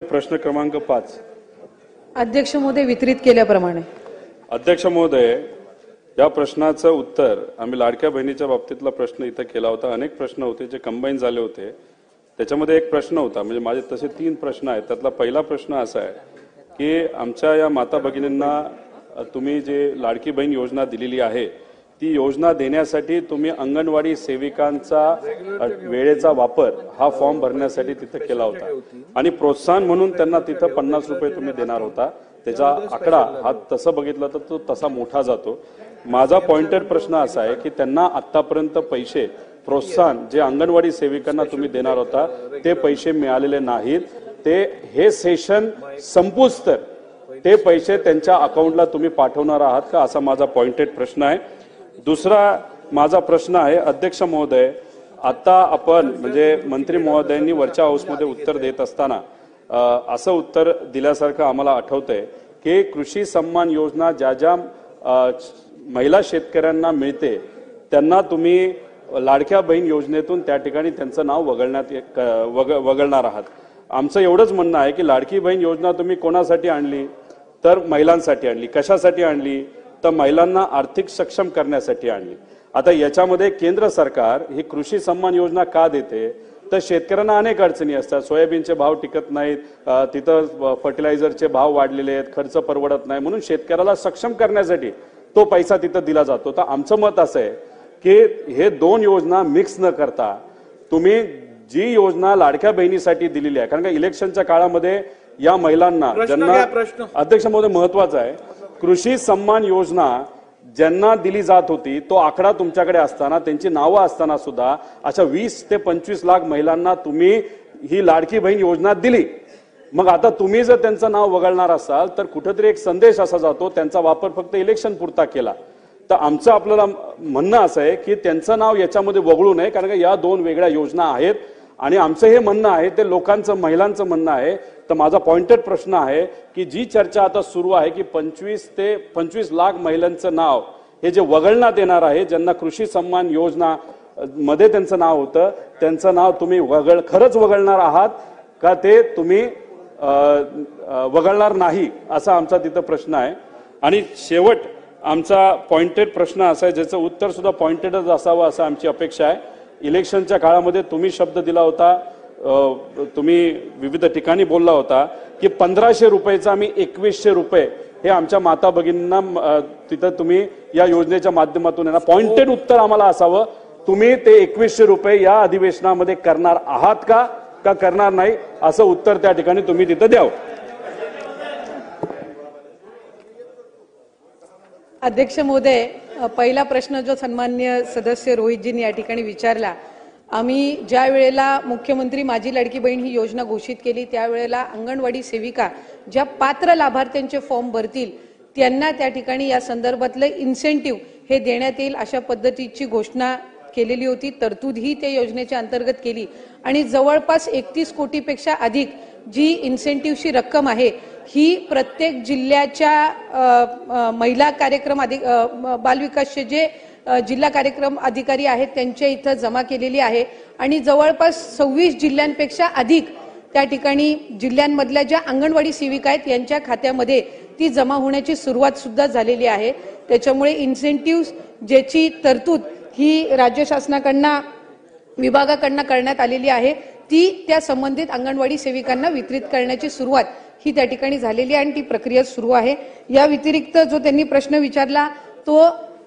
प्रश्न क्रमांक 5 अध्यक्ष महोदय वितरित केल्याप्रमाणे। अध्यक्ष महोदय, या प्रश्नाचं उत्तर आम्ही लाडक्या बहिणीच्या बाबतीतला प्रश्न इथं केला होता। अनेक प्रश्न होते जे कंबाईन झाले होते। त्याच्यामध्ये एक प्रश्न होता, म्हणजे माझे तसे 3 प्रश्न आहेत। त्यातला पहिला प्रश्न असा आहे की आमच्या या माता भगिनींना तुम्ही जे लाडकी बहीण योजना दिलेली आहे ती योजना देण्यासाठी तुम्ही अंगणवाडी सेविकांचा वेळेचा वापर हा फॉर्म भरण्यासाठी तिथं केला होता आणि प्रोत्साहन म्हणून त्यांना तिथं 50 रुपये तुम्ही देणार होता। त्याचा आकडा हा तसं बघितलं तर तो तसा मोठा जातो। माझा पॉइंटेड प्रश्न असा आहे की त्यांना आतापर्यंत पैसे प्रोत्साहन जे अंगणवाडी सेविकांना तुम्ही देणार होता ते पैसे मिळालेले नाहीत। ते हे सेशन संपूस तर ते पैसे त्यांच्या अकाउंटला तुम्ही पाठवणार आहात का, असा माझा पॉइंटेड प्रश्न आहे। दुसरा माझा प्रश्न आहे, अध्यक्ष महोदय, आता आपण म्हणजे मंत्री महोदयांनी वरच्या हाऊसमध्ये उत्तर देत असताना असं उत्तर दिल्यासारखं आम्हाला आठवतंय की कृषी सन्मान योजना ज्या ज्या महिला शेतकऱ्यांना मिळते त्यांना तुम्ही लाडक्या बहीण योजनेतून त्या ठिकाणी त्यांचं नाव वगळणार आहात। आमचं एवढंच म्हणणं आहे की लाडकी बहीण योजना तुम्ही कोणासाठी आणली तर महिलांसाठी आणली। कशासाठी आणली तर महिलांना आर्थिक सक्षम करण्यासाठी आणली। आता याच्यामध्ये केंद्र सरकार ही कृषी सन्मान योजना का देते तर शेतकऱ्यांना अनेक अडचणी असतात। सोयाबीनचे भाव टिकत नाहीत, तिथं फर्टिलायझरचे भाव वाढलेले आहेत, खर्च परवडत नाही, म्हणून शेतकऱ्याला सक्षम करण्यासाठी तो पैसा तिथं दिला जातो। तर आमचं मत असं आहे की हे 2 योजना मिक्स न करता तुम्ही जी योजना लाडक्या बहिणीसाठी दिलेली आहे, कारण का इलेक्शनच्या काळामध्ये या महिलांना ज्यांना अध्यक्ष महोदय महत्वाचा आहे, कृषी सन्मान योजना ज्यांना दिली जात होती तो आकडा तुमच्याकडे असताना त्यांची नावं असताना सुद्धा अशा 20 ते 25 लाख महिलांना तुम्ही ही लाडकी बहीण योजना दिली। मग आता तुम्ही जर त्यांचं नाव वगळणार असाल तर कुठेतरी एक संदेश असा जातो त्यांचा वापर फक्त इलेक्शन पुरता केला। तर आमचं आपल्याला म्हणणं असं आहे की त्यांचं नाव याच्यामध्ये वगळू नये, कारण का या 2 वेगळ्या योजना आहेत आणि आमचं हे म्हणणं आहे ते लोकांचं महिलांचं म्हणणं आहे। तर माझा पॉइंटेड प्रश्न आहे की जी चर्चा आता सुरू आहे की 25 ते 25 लाख महिलांचं नाव हे जे वगळण्यात येणार आहे, ज्यांना कृषी सन्मान योजना मध्ये त्यांचं नाव होतं त्यांचं नाव तुम्ही खरंच वगळणार आहात का ते तुम्ही वगळणार नाही, असा आमचा तिथं प्रश्न आहे। आणि शेवट आमचा पॉइंटेड प्रश्न असा आहे ज्याचं उत्तर सुद्धा पॉइंटेडच असावं असं आमची अपेक्षा आहे। इलेक्शनच्या काळामध्ये तुम्ही शब्द दिला होता, तुम्ही विविध ठिकाणी बोलला होता की 1500 रुपयाचा आम्ही 2100 रुपये हे आमच्या माता भगिनींना तिथं तुम्ही या योजनेच्या माध्यमातून येणार। पॉइंटेड उत्तर आम्हाला असावं, तुम्ही ते 2100 रुपये या अधिवेशनामध्ये करणार आहात का करणार नाही, असं उत्तर त्या ठिकाणी तुम्ही तिथं द्यावं। अध्यक्ष महोदय, पहिला प्रश्न जो सन्माननीय सदस्य रोहितजींनी या ठिकाणी विचारला, आम्ही ज्या वेळेला मुख्यमंत्री माझी लाडकी बहीण ही योजना घोषित केली त्यावेळेला अंगणवाडी सेविका ज्या पात्र लाभार्थ्यांचे फॉर्म भरतील त्यांना त्या ठिकाणी या संदर्भातले इन्सेंटिव्ह हे देण्यात येईल अशा पद्धतीची घोषणा केलेली होती। तरतूद ही त्या योजनेच्या अंतर्गत केली आणि जवळपास 31 कोटीपेक्षा अधिक जी इन्सेंटिव्हची रक्कम आहे ही प्रत्येक जिल्ह्याच्या महिला कार्यक्रम बालविकासचे जे जिल्हा कार्यक्रम अधिकारी आहेत त्यांच्या इथं जमा केलेली आहे आणि जवळपास 26 जिल्ह्यांपेक्षा अधिक त्या ठिकाणी जिल्ह्यांमधल्या ज्या अंगणवाडी सेविका आहेत यांच्या खात्यामध्ये ती जमा होण्याची सुरुवात सुद्धा झालेली आहे। त्याच्यामुळे इन्सेंटिव्ह ज्याची तरतूद ही राज्य शासनाकडनं विभागाकडनं करण्यात आलेली आहे ती त्या संबंधित अंगणवाडी सेविकांना वितरित करण्याची सुरुवात ही त्या ठिकाणी झालेली आहे आणि ती प्रक्रिया सुरू आहे। या व्यतिरिक्त जो त्यांनी प्रश्न विचारला तो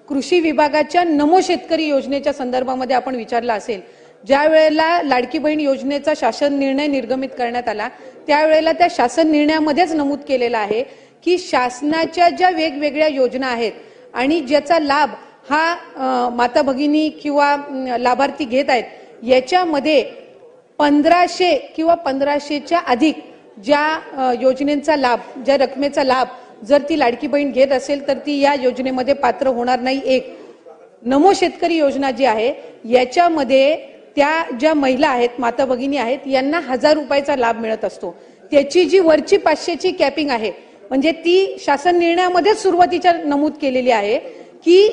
कृषी विभागाच्या नमो शेतकरी योजनेच्या संदर्भामध्ये आपण विचारला असेल। ज्या वेळेला लाडकी बहीण योजनेचा शासन निर्णय निर्गमित करण्यात आला त्यावेळेला त्या शासन निर्णयामध्येच नमूद केलेलं आहे की शासनाच्या ज्या वेगवेगळ्या योजना आहेत आणि ज्याचा लाभ हा माता भगिनी किंवा लाभार्थी घेत आहेत याच्यामध्ये 1500 किंवा 1500च्या अधिक ज्या योजनेचा लाभ ज्या रकमेचा लाभ जर ती लाडकी बहीण घेत असेल तर ती या योजनेमध्ये पात्र होणार नाही। एक नमो शेतकरी योजना जी आहे याच्यामध्ये त्या ज्या महिला आहेत माता भगिनी आहेत यांना 1000 रुपयाचा लाभ मिळत असतो। त्याची जी वरची 500ची कॅपिंग आहे म्हणजे ती शासन निर्णयामध्ये सुरुवातीच्या नमूद केलेली आहे की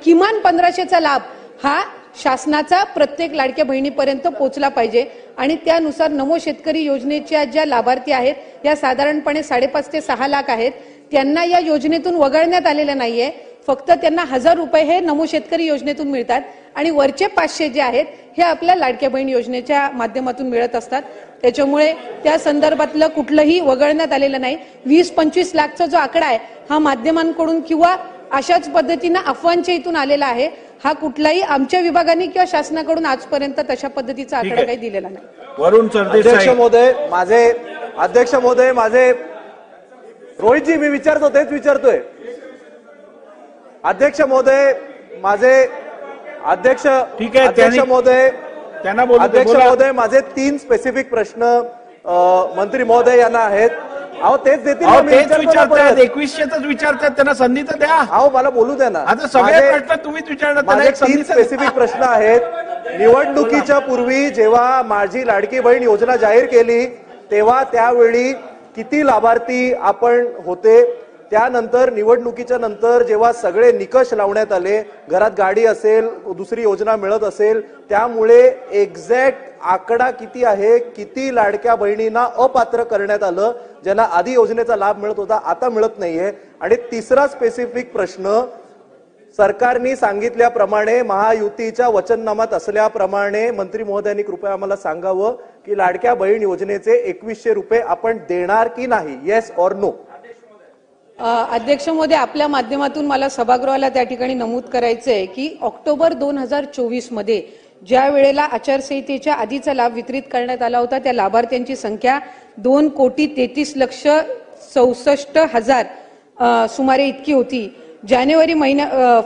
किमान 1500चा लाभ हा शासनाचा प्रत्येक लाडक्या बहिणीपर्यंत पोहोचला पाहिजे आणि त्यानुसार नमो शेतकरी योजनेच्या ज्या लाभार्थी आहेत या साधारणपणे 5.5 ते 6 लाख आहेत, त्यांना या योजनेतून वगळण्यात आलेलं नाहीये. फक्त त्यांना 1000 रुपये हे नमो शेतकरी योजनेतून मिळतात आणि वरचे 500 जे आहेत हे आपल्या लाडक्या बहीण योजनेच्या माध्यमातून मिळत असतात. त्याच्यामुळे त्या संदर्भातलं कुठलंही वगळण्यात आलेलं नाही. 20-25 लाखचा जो आकडा आहे हा माध्यमांकडून किंवा अशाच पद्धतीनं अफवांच्या इथून आलेला आहे. हा कुठलाही आमच्या विभागाने किंवा शासनाकडून आजपर्यंत तशा पद्धतीचा आकडा काही दिलेला नाही. वरुण सरदेसाई. अध्यक्ष महोदय माझे रोहितजी मी विचारतो तेच विचारतोय. अध्यक्ष महोदय माझे अध्यक्ष ठीक आहे, अध्यक्ष महोदय त्यांना बोलू दे, अध्यक्ष बोला. महोदय माझे 3 स्पेसिफिक प्रश्न मंत्री महोदय यांना आहेत. अहो तेच देतील ना, मी तेच विचारतो ना विचारतायत, परत. 2100च विचारतायत, त्यांना संधी तर द्या. अहो मला बोलू द्या ना. आता सगळे प्रश्न तुम्हीच विचारणार, त्यांना माझे एक संधी 3 स्पेसिफिक प्रश्न आहेत. निवडणुकीच्या पूर्वी जेव्हा माझी लाडकी बहीण योजना जाहीर केली तेव्हा त्यावेळी किती लाभार्थी आपण होते? त्यानंतर निवडणुकीच्या नंतर जेव्हा सगळे निकष लावण्यात आले, घरात गाडी असेल, दुसरी योजना मिळत असेल, त्यामुळे एक्झॅक्ट आकडा किती आहे, किती लाडक्या बहिणींना अपात्र करण्यात आलं, ज्यांना आधी योजनेचा लाभ मिळत होता आता मिळत नाहीये. आणि तिसरा स्पेसिफिक प्रश्न, सरकारने सांगितल्याप्रमाणे महायुतीच्या वचननामात असल्याप्रमाणे मंत्री महोदयांनी कृपया आम्हाला सांगावं की लाडक्या बहीण योजनेचे 2100 रुपये आपण देणार की नाही, येस ऑर नो? अध्यक्ष महोदय, आपल्या माध्यमातून मला सभागृहाला त्या ठिकाणी नमूद करायचंय की ऑक्टोबर 2024 मध्ये ज्या वेळेला आचारसंहितेच्या आधीचा लाभ वितरित करण्यात आला होता त्या लाभार्थ्यांची संख्या 2,33,64,000 सुमारे इतकी होती.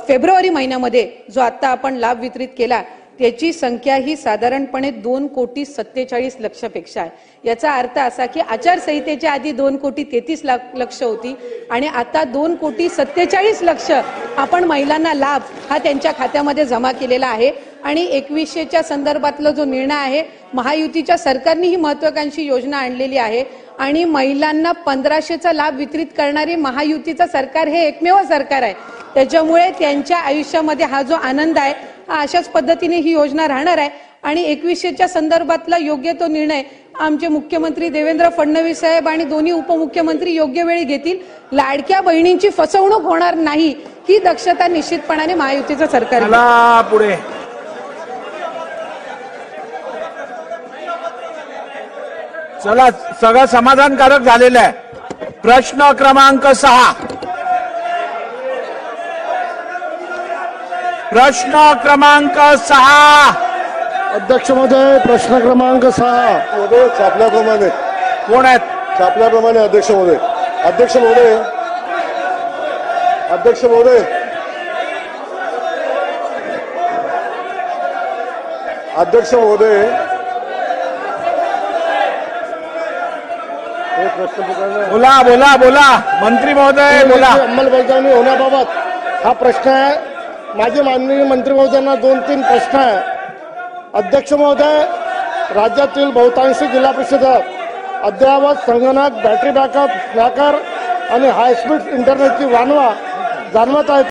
फेब्रुवारी महिन्यामध्ये जो आता आपण लाभ वितरित केला त्याची संख्या ही साधारणपणे 2,47,00,000 आहे. याचा अर्थ असा की आचारसंहितेच्या आधी 2,33,00,000 होती आणि आता 2,47,00,000 आपण महिलांना लाभ हा त्यांच्या खात्यामध्ये जमा केलेला आहे. आणि 2100च्या संदर्भातला जो निर्णय आहे, महायुतीच्या सरकारने ही महत्वाकांक्षी योजना आणलेली आहे आणि महिलांना 1500चा लाभ वितरित करणारे महायुतीचं सरकार हे एकमेव सरकार आहे. त्याच्यामुळे त्यांच्या आयुष्यामध्ये हा जो आनंद आहे हा अशाच पद्धतीने ही योजना राहणार आहे. आणि 2100च्या संदर्भातला योग्य तो निर्णय आमचे मुख्यमंत्री देवेंद्र फडणवीस साहेब आणि दोन्ही उपमुख्यमंत्री योग्य वेळी घेतील. लाडक्या बहिणींची फसवणूक होणार नाही ही दक्षता निश्चितपणाने महायुतीचं सरकार घेईल. पुढे चला, सगळं समाधानकारक झालेलं आहे. प्रश्न क्रमांक 6. प्रश्न क्रमांक 6. अध्यक्ष महोदय, प्रश्न क्रमांक 6 महोदय छापल्याप्रमाणे. कोण आहेत? छापल्याप्रमाणे अध्यक्ष महोदय. अध्यक्ष महोदय, अध्यक्ष महोदय, अध्यक्ष महोदय, हे प्रश्न बोला बोला बोला मंत्री महोदय बोला. अंमलबजावणी होण्याबाबत हा प्रश्न आहे. माझे माननीय मंत्री महोदयांना 2-3 प्रश्न आहे. अध्यक्ष महोदय, राज्यातील बहुतांश जिल्हा परिषदेत अद्ययावत संगणक, बॅटरी बॅकअप, स्नॅकर आणि हायस्पीड इंटरनेटची वानवा जाणवत आहे.